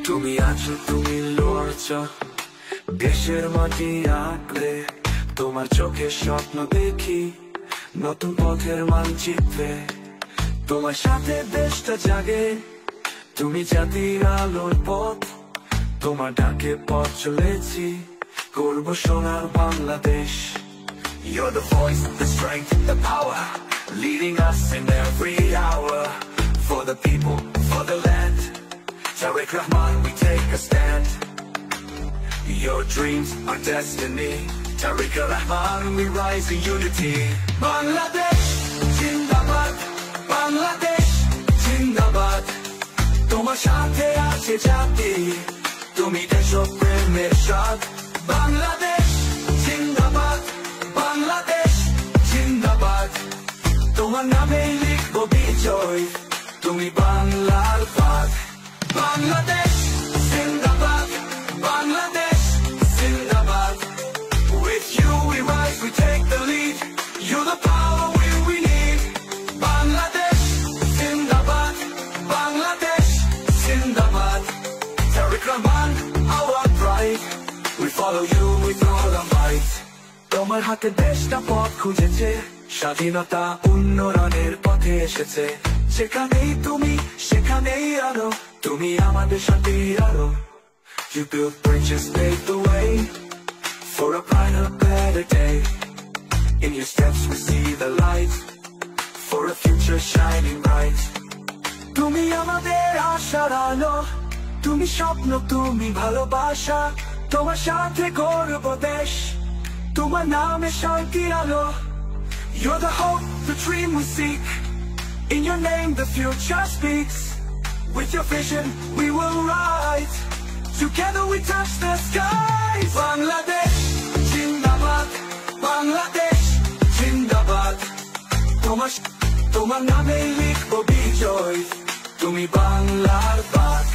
তুমি আছো, তুমি লড়ছো দেশের মাটি আঁকড়ে। তোমার চোখে স্বপ্ন দেখি নতুন পথের মানচিত্রে। তোমার সাথে দেশটা জাগে, তুমি জাতির আলোর পথ। তোমার ডাকে পথ চলেছি, করব সোনার Bangladesh. You're the voice, the strength, the power, leading us in every hour. For the people, for the land, Tariq Rahman, we take a stand. Your dreams are destiny, Tariq Rahman, we rise in unity. Bangladesh, Jindabad, Bangladesh, Jindabad. তোমার সাথে আছে জাতি, তুমি দেশপ্রেমের স্বাদ। বাংলাদেশ জিন্দাবাদ, বাংলাদেশ জিন্দাবাদ। তোমার নামে লিখব বিজয়, তুমি বাংলার বাগ। বাংলাদেশ জিন্দাবাদ, বাংলাদেশ জিন্দাবাদ। With you we rise, we take the lead. You're the power we need. Bangladesh জিন্দাবাদ, বাংলাদেশ জিন্দাবাদ। Tariq Rahman, our pride, we follow you with all our might. তোমার হাতে দেশটা পথ খুঁজেছে, স্বাধীনতা উন্নয়নের পথে এসেছে। যেখানেই তুমি সেখানেই আলো, তুমি আমাদের শান্তির আলো। You built bridges, paved the way for a brighter, better day. In your steps we see the light, for a future shining bright. তুমি আমাদের আশার আলো, তুমি স্বপ্ন, তুমি ভালোবাসা। তোমার সাথে গর্ব দেশ, তোমার নামে শান্তি আলো। You're the hope, the dream we seek. In your name the future speaks. With your vision we will rise. Together we touch the skies. Bangladesh Jindabad, Bangladesh Jindabad. তোমার নামে লিখব বিজয়, তুমি বাংলার বাগ।